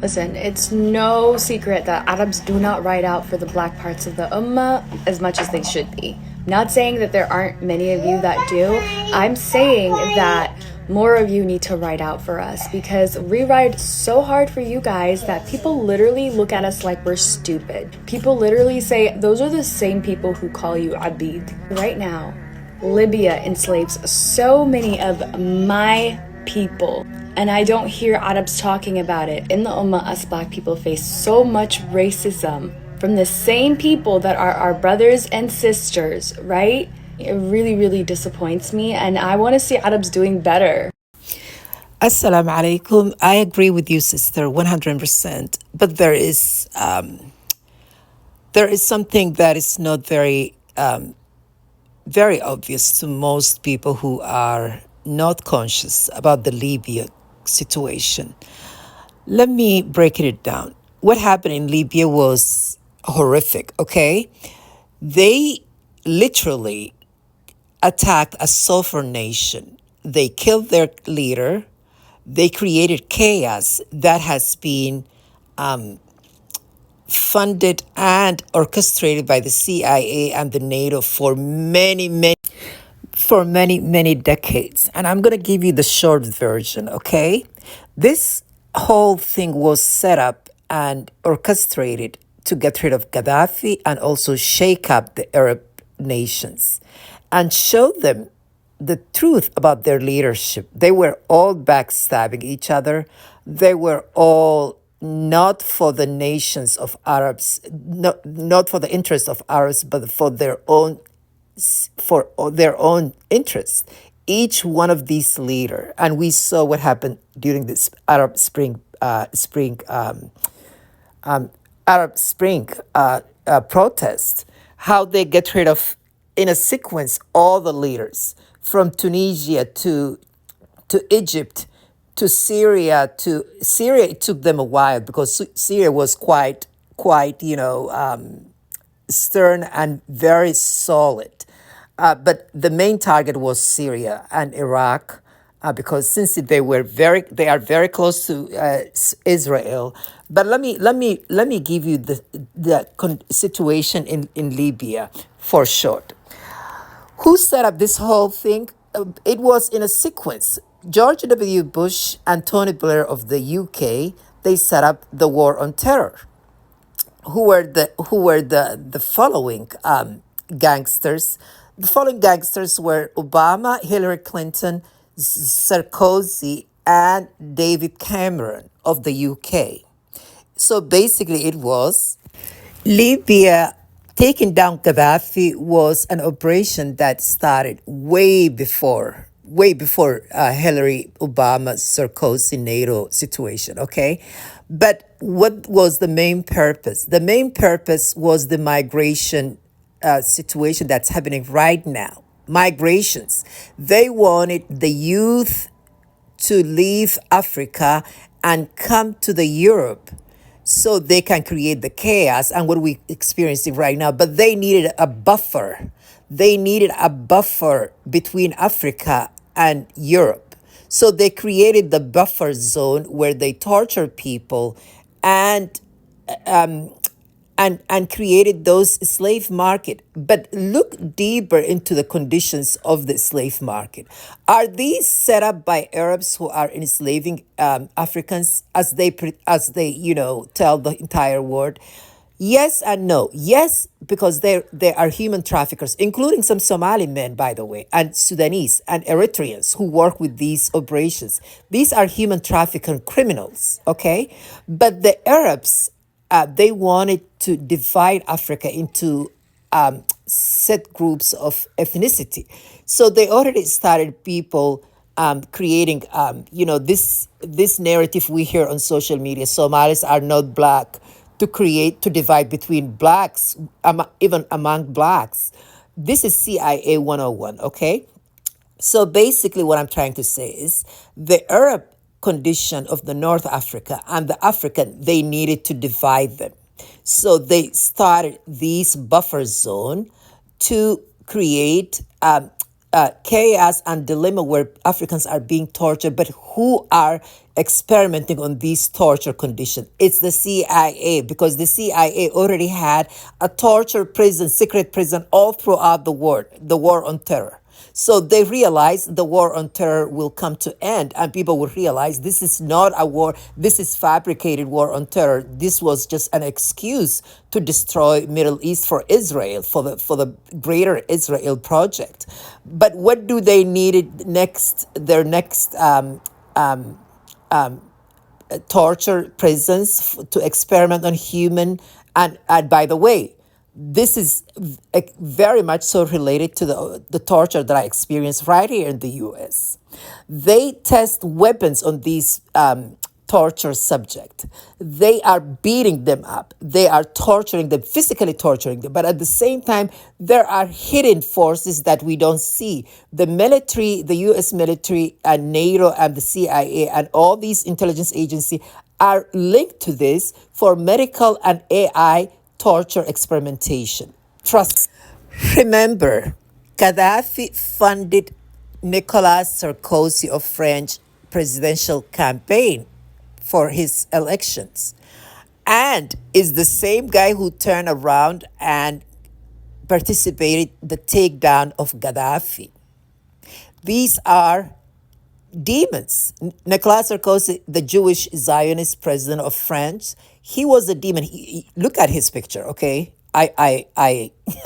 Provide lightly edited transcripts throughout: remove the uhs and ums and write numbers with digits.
Listen, it's no secret that Arabs do not ride out for the black parts of the Ummah as much as they should be. Not saying that there aren't many of you that do. I'm saying that more of you need to ride out for us because we ride so hard for you guys that people literally look at us like we're stupid. People literally say, those are the same people who call you Abid. Right now, Libya enslaves so many of my people. And I don't hear Arabs talking about it. In the Ummah, us black people face so much racism from the same people that are our brothers and sisters, right? It really, really disappoints me, and I want to see Arabs doing better. Assalamualaikum. I agree with you, sister, 100%. But there is something that is not very obvious to most people who are not conscious about the Libya situation. Let me break it down. What happened in Libya was horrific, okay? They literally attacked a sovereign nation. They killed their leader. They created chaos that has been funded and orchestrated by the CIA and the NATO for many decades. And I'm going to give you the short version, okay? This whole thing was set up and orchestrated to get rid of Gaddafi and also shake up the Arab nations and show them the truth about their leadership. They were all backstabbing each other. They were all not for the nations of Arabs, not for the interests of Arabs, but for their own interests. Each one of these leaders, and we saw what happened during this Arab Spring protest, how they get rid of, in a sequence, all the leaders from Tunisia to Egypt to Syria. It took them a while because Syria was quite stern and very solid. But the main target was Syria and Iraq, because since they are very close to Israel. But let me give you the situation in Libya for short. Who set up this whole thing? It was in a sequence. George W. Bush and Tony Blair of the UK, they set up the war on terror. Who were the following gangsters? The following gangsters were Obama, Hillary Clinton, Sarkozy, and David Cameron of the UK. So basically it was Libya. Taking down Gaddafi was an operation that started way before Hillary, Obama, Sarkozy, NATO situation, okay? But what was the main purpose? The main purpose was the migration situation that's happening right now. Migrations. They wanted the youth to leave Africa and come to the Europe so they can create the chaos and what we're experiencing right now. But they needed a buffer. They needed a buffer between Africa and Europe. So they created the buffer zone where they torture people and created those slave market. But look deeper into the conditions of the slave market. Are these set up by Arabs who are enslaving Africans as they tell the entire world? Yes and no. Yes, because they are human traffickers, including some Somali men, by the way, and Sudanese and Eritreans who work with these operations. These are human trafficking criminals, okay? But the Arabs, they wanted to divide Africa into set groups of ethnicity. So they already started people creating, this narrative we hear on social media. Somalis are not black, to divide between blacks, even among blacks. This is CIA 101, okay? So basically what I'm trying to say is the Arab condition of the North Africa and the African, they needed to divide them. So they started these buffer zone to create chaos and dilemma where Africans are being tortured, but who are experimenting on these torture conditions? It's the CIA, because the CIA already had a torture prison, secret prison all throughout the world, the war on terror. So they realize the war on terror will come to end, and people will realize this is not a war, this is fabricated war on terror. This was just an excuse to destroy Middle East for Israel, for the greater Israel project. But what do they need next? Their next torture prisons to experiment on human. And by the way, this is very much so related to the torture that I experienced right here in the US. They test weapons on these torture subject. They are beating them up. They are torturing them, physically torturing them. But at the same time, there are hidden forces that we don't see. The military, the US military and NATO and the CIA and all these intelligence agencies are linked to this for medical and AI torture experimentation. Trust. Remember, Gaddafi funded Nicolas Sarkozy of French presidential campaign for his elections, and is the same guy who turned around and participated the takedown of Gaddafi. These are demons. Nicolas Sarkozy, the Jewish Zionist president of France, he was a demon. Look at his picture, okay? I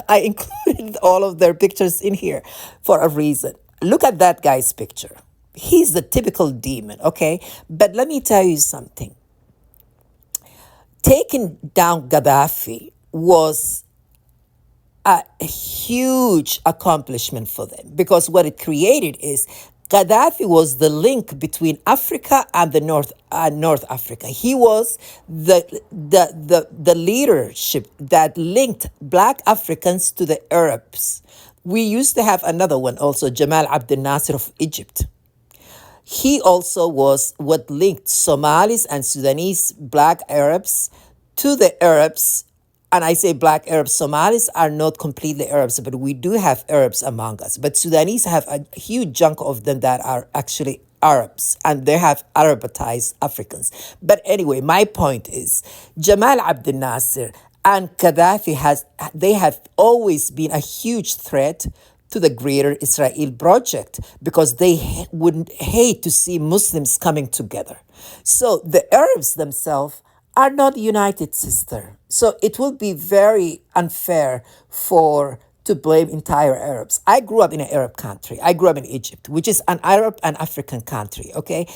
included all of their pictures in here for a reason. Look at that guy's picture. He's the typical demon, okay? But let me tell you something. Taking down Gaddafi was a huge accomplishment for them, because what it created is Gaddafi was the link between Africa and the North Africa. He was the leadership that linked Black Africans to the Arabs. We used to have another one also, Jamal Abdel Nasser of Egypt. He also was what linked Somalis and Sudanese Black Arabs to the Arabs. And I say Black Arabs, Somalis are not completely Arabs, but we do have Arabs among us. But Sudanese have a huge chunk of them that are actually Arabs, and they have Arabized Africans. But anyway, my point is, Jamal Abdel Nasser and Gaddafi they have always been a huge threat to the greater Israel project, because they would hate to see Muslims coming together. So the Arabs themselves are not united, sister. So it will be very unfair to blame entire Arabs. I grew up in an Arab country. I grew up in Egypt, which is an Arab and African country, okay?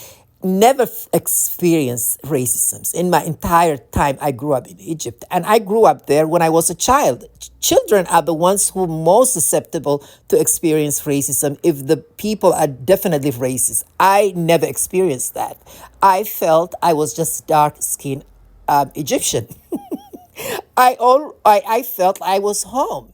Never experienced racism in my entire time I grew up in Egypt. And I grew up there when I was a child. Children are the ones who are most susceptible to experience racism if the people are definitely racist. I never experienced that. I felt I was just dark-skinned Egyptian. I felt I was home.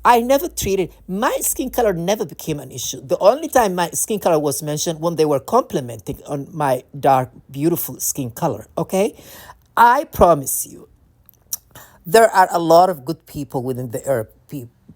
I never treated, my skin color never became an issue. The only time my skin color was mentioned when they were complimenting on my dark, beautiful skin color, okay? I promise you, there are a lot of good people within the Arab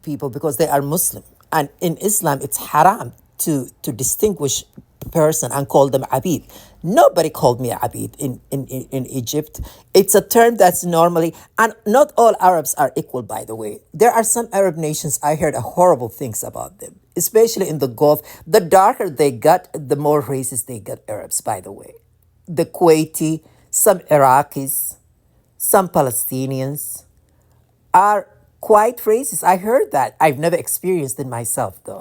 people, because they are Muslim. And in Islam, it's haram to distinguish person and call them abid. Nobody called me abid in Egypt. It's a term that's normally, and not all Arabs are equal, by the way. There are some Arab nations I heard horrible things about them, especially in the Gulf. The darker they got, the more racist they got, Arabs, by the way. The Kuwaiti, some Iraqis, some Palestinians are quite racist. I heard that. I've never experienced it myself, though.